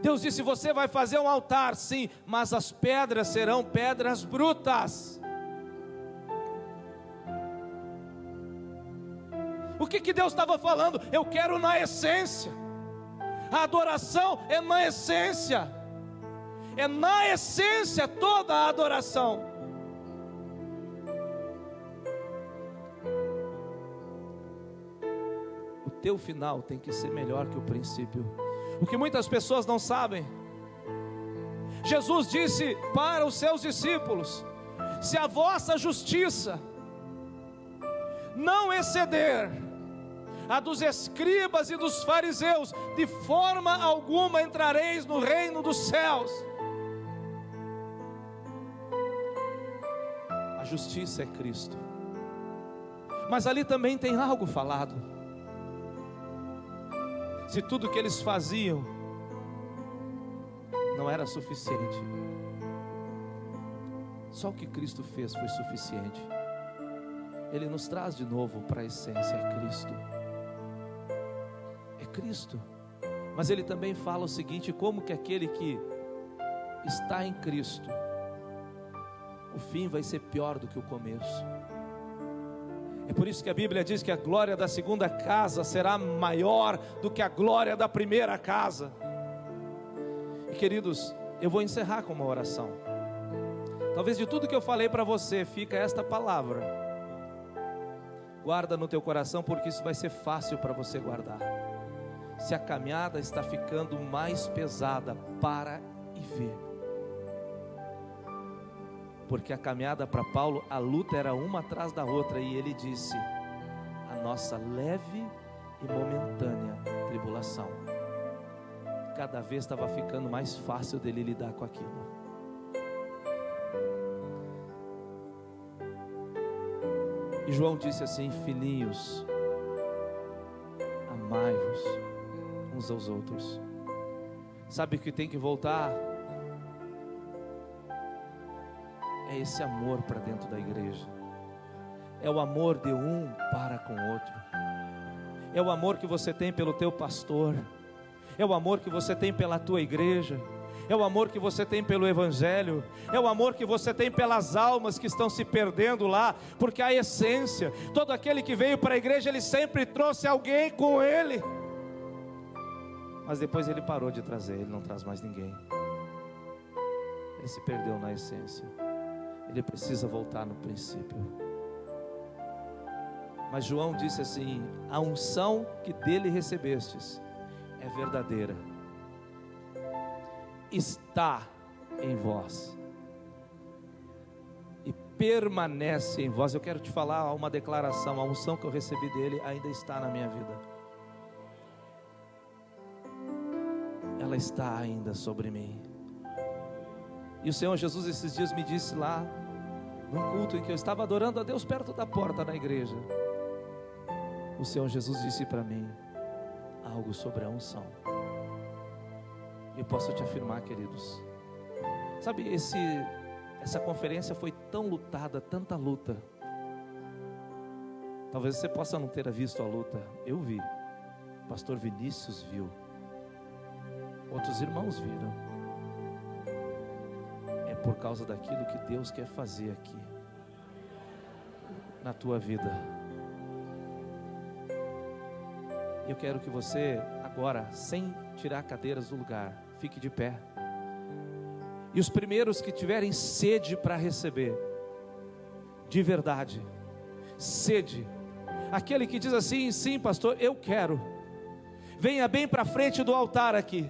Deus disse: você vai fazer um altar, sim, mas as pedras serão pedras brutas. O que Deus estava falando? Eu quero na essência. A adoração é na essência. É na essência toda a adoração. O teu final tem que ser melhor que o princípio. O que muitas pessoas não sabem, Jesus disse para os seus discípulos: se a vossa justiça não exceder a dos escribas e dos fariseus, de forma alguma entrareis no reino dos céus. A justiça é Cristo. mas ali também tem algo falado. Se tudo que eles faziam não era suficiente, só o que Cristo fez foi suficiente. Ele nos traz de novo para a essência, é Cristo. É Cristo. Mas ele também fala o seguinte: como que aquele que está em Cristo, o fim vai ser pior do que o começo. É por isso que a Bíblia diz que a glória da segunda casa será maior do que a glória da primeira casa. E queridos, eu vou encerrar com uma oração. Talvez de tudo que eu falei para você, fica esta palavra. Guarda no teu coração, porque isso vai ser fácil para você guardar. Se a caminhada está ficando mais pesada, para e vê. Porque a caminhada para Paulo, a luta era uma atrás da outra, e ele disse: a nossa leve e momentânea tribulação. Cada vez estava ficando mais fácil dele lidar com aquilo. E João disse assim: filhinhos, amai-vos uns aos outros. Sabe o que tem que voltar? É esse amor para dentro da igreja. É o amor de um para com o outro. É o amor que você tem pelo teu pastor. É o amor que você tem pela tua igreja. É o amor que você tem pelo evangelho. É o amor que você tem pelas almas que estão se perdendo lá. Porque a essência, todo aquele que veio para a igreja, ele sempre trouxe alguém com ele. Mas depois ele parou de trazer, ele não traz mais ninguém. Ele se perdeu na essência. Ele precisa voltar no princípio. Mas João disse assim: a unção que dele recebestes é verdadeira, está em vós e permanece em vós. Eu quero te falar uma declaração: a unção que eu recebi dele ainda está na minha vida. Ela está ainda sobre mim. E o Senhor Jesus esses dias me disse lá, num culto em que eu estava adorando a Deus perto da porta na igreja, o Senhor Jesus disse para mim algo sobre a unção. Eu posso te afirmar, queridos, sabe, essa conferência foi tão lutada, tanta luta. Talvez você possa não ter visto a luta. Eu vi, o pastor Vinícius viu, outros irmãos viram. Por causa daquilo que Deus quer fazer aqui na tua vida. Eu quero que você agora, sem tirar cadeiras do lugar, fique de pé. E os primeiros que tiverem sede para receber, de verdade, sede, aquele que diz assim: sim, pastor, eu quero, venha bem para frente do altar aqui.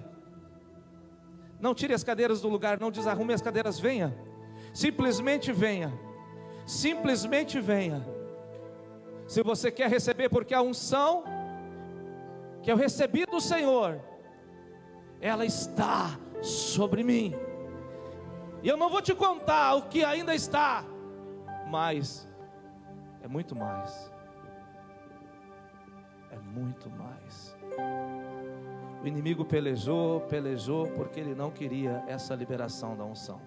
Não tire as cadeiras do lugar, não desarrume as cadeiras, venha. Simplesmente venha. Simplesmente venha. Se você quer receber, porque a unção que eu recebi do Senhor, ela está sobre mim. E eu não vou te contar o que ainda está, mas é muito mais. É muito mais. O inimigo pelejou porque ele não queria essa liberação da unção.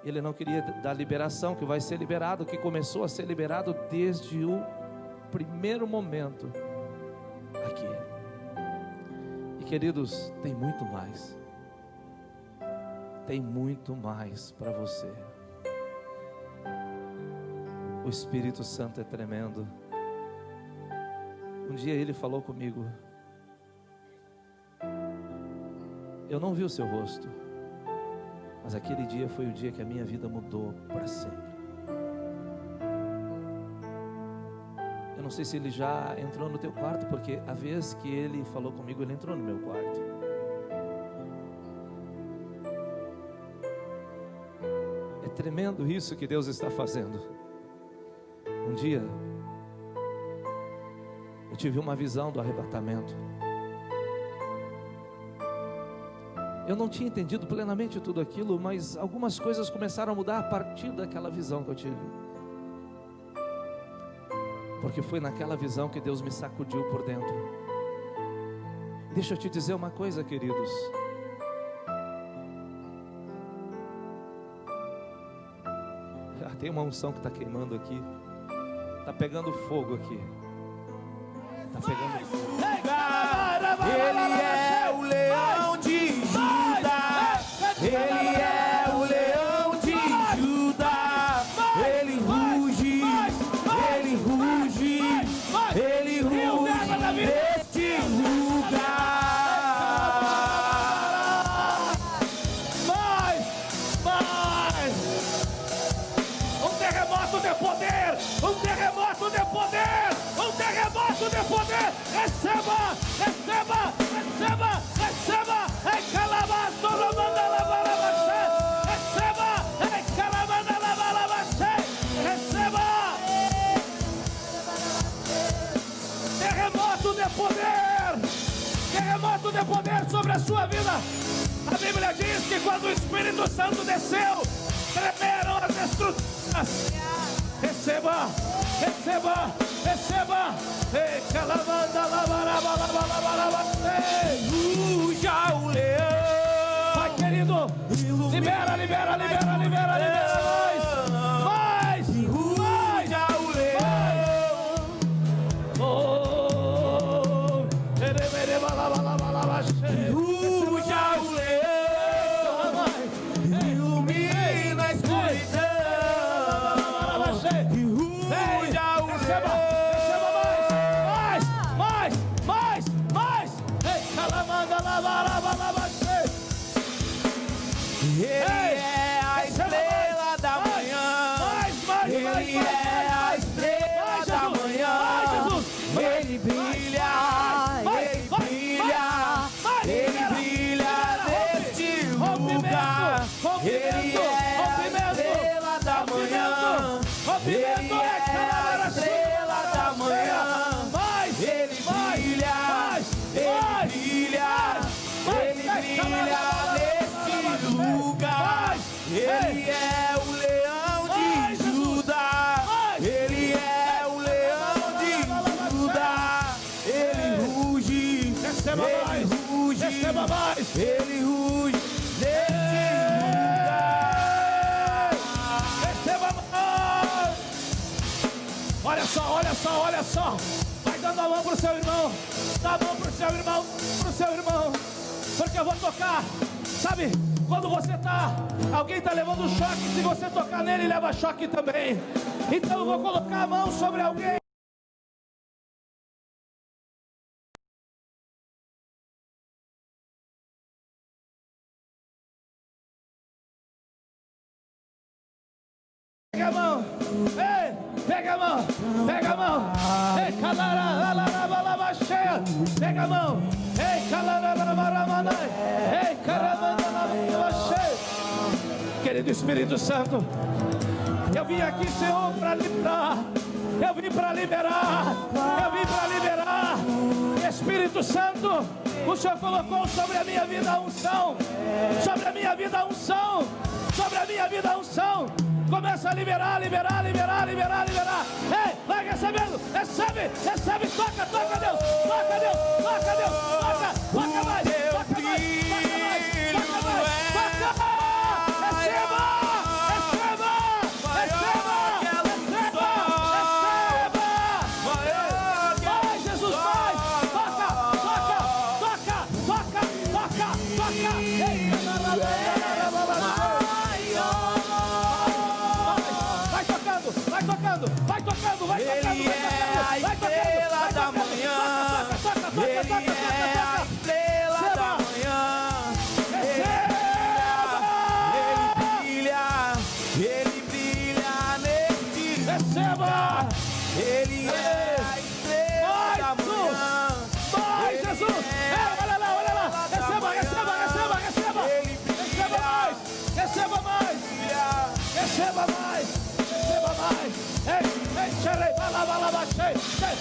Ele não queria da liberação que vai ser liberado, que começou a ser liberado desde o primeiro momento aqui. E queridos, tem muito mais. Tem muito mais para você. O Espírito Santo é tremendo. Um dia ele falou comigo: eu não vi o seu rosto, mas aquele dia foi o dia que a minha vida mudou para sempre. Eu não sei se ele já entrou no teu quarto, porque a vez que ele falou comigo, ele entrou no meu quarto. É tremendo isso que Deus está fazendo. Um dia eu tive uma visão do arrebatamento. Eu não tinha entendido plenamente tudo aquilo, mas algumas coisas começaram a mudar a partir daquela visão que eu tive. porque foi naquela visão que Deus me sacudiu por dentro. Deixa eu te dizer uma coisa, queridos. Tem uma unção que está queimando aqui. Está pegando fogo aqui. Está pegando fogo. Ele é o leão de Judá. Ele é o leão de Judá. Ele ruge. Ele ruge. Ele ruge neste lugar. Um terremoto de poder. Um terremoto de poder. Um terremoto de poder. Receba. Receba. Receba. Receba. Recalamato. Receba. Recalamato. Receba. Terremoto de poder. Terremoto de poder sobre a sua vida. A Bíblia diz que quando o Espírito Santo desceu, tremeram as estruturas. Receba, receba, receba. Ruja o leão. Vai, querido. Libera, libera, libera, libera, libera. Mais, mais, Ruja o leão. oh, Ruja o leão. Ilumina a escuridão. Ruja o Receba, leão. receba mais, mais, mais, mais. Ei, calamanda, lavaraba, lavachei. Ele é a estrela da manhã. Mais, mais, Ele mais, mais, é a mais. estrela da manhã. Jesus. Ele brilha, ele brilha, ele brilha neste lugar. Ele é a estrela da manhã. Ele é a estrela da manhã. Mais, Ele mais, brilha, mais, ele brilha, ele brilha neste lugar. Ele é o leão de Judá. Ele é o leão de Judá. Ele ruge, Receba ele mais, ruge, receba mais. ele ruge neste lugar. Receba mais. Olha só, olha só, olha só. Vai dando a mão pro seu irmão. Dá a mão pro seu irmão, pro seu irmão. Porque eu vou tocar. Sabe, quando você tá, alguém tá levando choque, se você tocar nele, leva choque também. Então eu vou colocar a mão sobre alguém. Pega a mão, ei, pega a mão, pega a mão, ei, calará, cheia, pega a mão, ei, calará, ei, caramba, cheia. Querido Espírito Santo, eu vim aqui, Senhor, para liberar, eu vim para liberar, eu vim para liberar. Espírito Santo, o Senhor colocou sobre a minha vida a unção, sobre a minha vida a unção, sobre a minha vida a unção. Começa a liberar, liberar, liberar, liberar, liberar. Ei, vai recebendo, recebe, recebe, toca, toca Deus, toca Deus, toca Deus, toca, toca mais, toca mais, toca mais, toca mais, toca. Receba, receba, receba, receba, receba. Vai, Jesus, vai, toca, toca, toca, toca, toca, toca. Ei, vai tocando, vai tocando, vai tocando, vai tocando. Ele é a estrela da manhã. Ele é a estrela da manhã. Ele brilha neste lugar. Ele é a estrela da manhã. Vai, Jesus! Olha lá, olha lá! Receba, receba, receba, receba! Receba mais! Receba mais! Receba mais! Receba mais! Ei, xerei, balabalabaxei!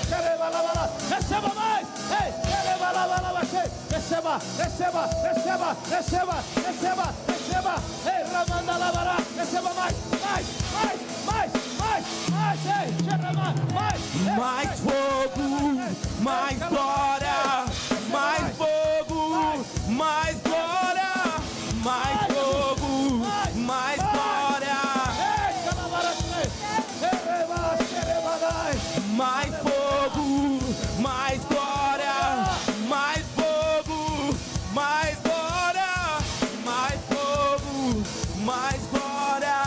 Xerei, balabala! Receba mais! Ei, xerei, balabalabaxei! Receba, receba, receba, receba, receba, receba! Ei, ramandalabará! Receba mais! Mais, mais, mais, mais, Mais fogo, mais glória, mais fogo, mais glória, mais fogo, mais glória, mais fogo, mais glória, mais fogo, mais glória, mais fogo, mais glória.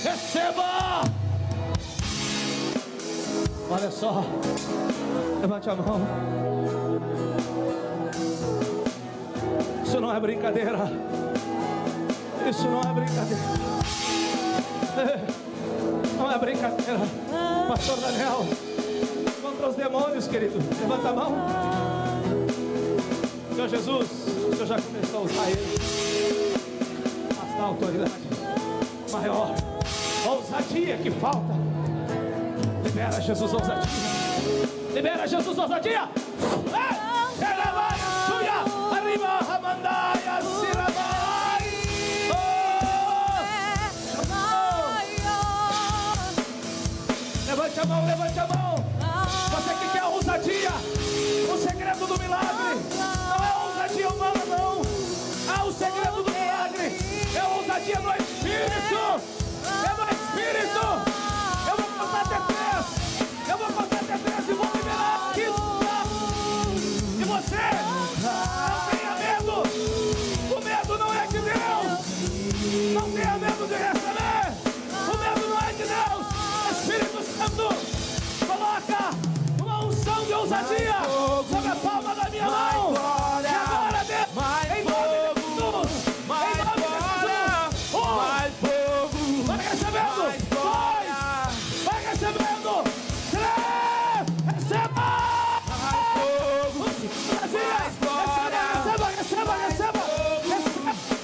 Receba! Olha só, levante a mão. Isso não é brincadeira. Isso não é brincadeira. Não é brincadeira. Pastor Daniel, contra os demônios, querido. Levanta a mão. Senhor Jesus, o Senhor já começou a usar ele. Mas dá autoridade maior. Ousadia que falta. Libera, Jesus, ousadia. Libera, Jesus, ousadia. Levante a mão, levante a mão. Você que quer ousadia, o segredo do milagre não é ousadia humana, não. O segredo do milagre é ousadia no Espírito. É no Espírito. Eu vou contar até 3. Eu vou contar até 3 e vou liberar isso. E você, não tenha medo. O medo não é de Deus. Não tenha medo de receber. O medo não é de Deus. Espírito Santo, coloca uma unção de ousadia sobre a palma da minha mão. E agora, Deus, em nome de Jesus. Em nome de Jesus. Mais fogo. Vai recebendo. 2. Vai recebendo. 3. Receba. Mais glória. Receba.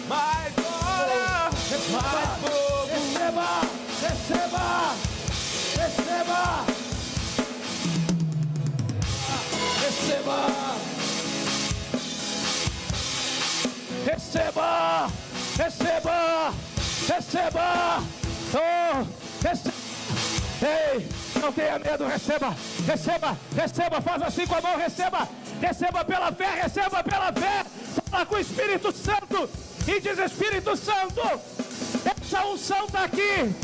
Mais glória. Mais fogo. Receba. Oh, receba. Ei, não tenha medo, receba. Faz assim com a mão, receba pela fé, fala com o Espírito Santo e diz: Espírito Santo, essa unção está aqui.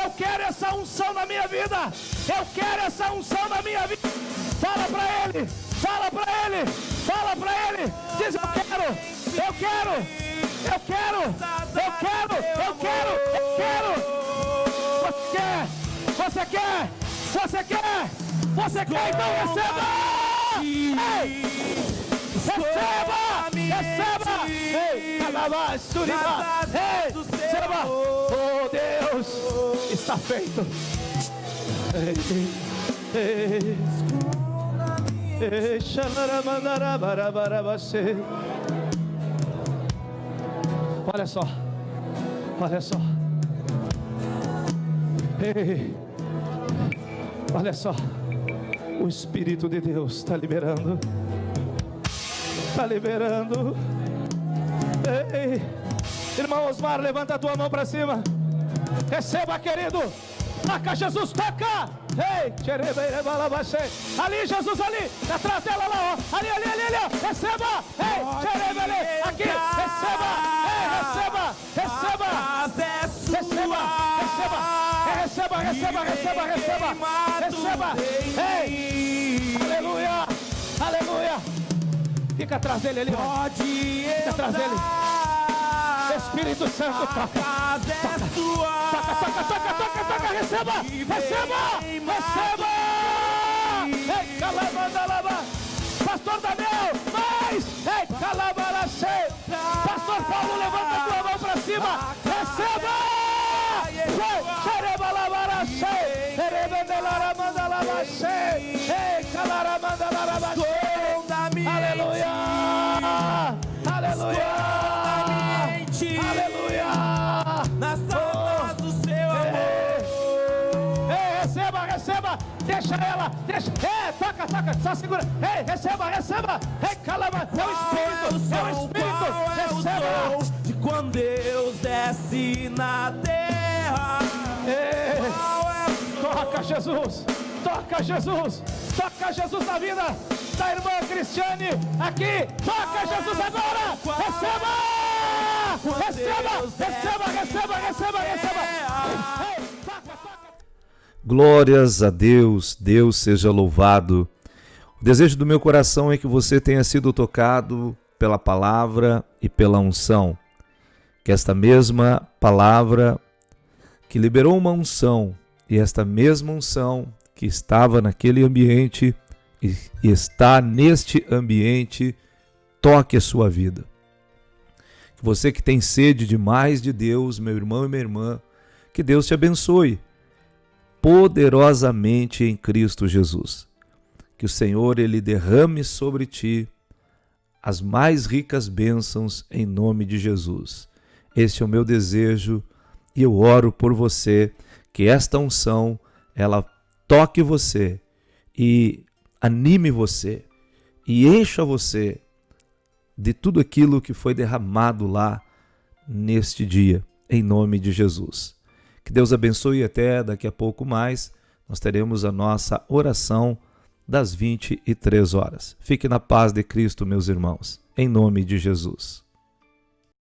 Eu quero essa unção na minha vida. Fala para ele. Diz: eu quero. Você quer? Então receba. Receba. Ei, receba. Oh, Deus, está feito. Olha só. Ei, olha só. O Espírito de Deus está liberando. Ei, irmão Osmar, levanta a tua mão para cima. Receba, querido. Toca, Jesus, toca. Ei, ali, Jesus, ali, atrás dela lá, ó. Ali, ó. Receba. Ei, aqui, receba. Receba. Ei, aleluia. Fica atrás dele ali, ó. Fica atrás dele. Espírito Santo, toca. Receba. Ei, calabandalaba. Pastor Daniel, mais. Ei, calabaracê. Pastor Paulo, levanta a tua mão para cima. Receba. Ei, calaramandalarabacê. Aleluia. Nas almas do seu amor. Ei, receba. Deixa ela. Toca. Só segura. Ei, receba. Ei, calama. É o Espírito. Receba. De quando Deus desce na terra. Ei. Jesus, toca Jesus, toca Jesus na vida da irmã Cristiane aqui, toca Jesus agora, receba. Ei, toca. Glórias a Deus, Deus seja louvado. O desejo do meu coração é que você tenha sido tocado pela palavra e pela unção. Que esta mesma palavra que liberou uma unção e esta mesma unção que estava naquele ambiente e está neste ambiente toque a sua vida. Que você que tem sede de mais de Deus, meu irmão e minha irmã, que Deus te abençoe poderosamente em Cristo Jesus. Que o Senhor ele derrame sobre ti as mais ricas bênçãos em nome de Jesus. Este é o meu desejo e eu oro por você, que esta unção, ela toque você e anime você e encha você de tudo aquilo que foi derramado lá neste dia, em nome de Jesus. Que Deus abençoe até daqui a pouco mais. Nós teremos a nossa oração das 23 horas. Fique na paz de Cristo, meus irmãos, em nome de Jesus.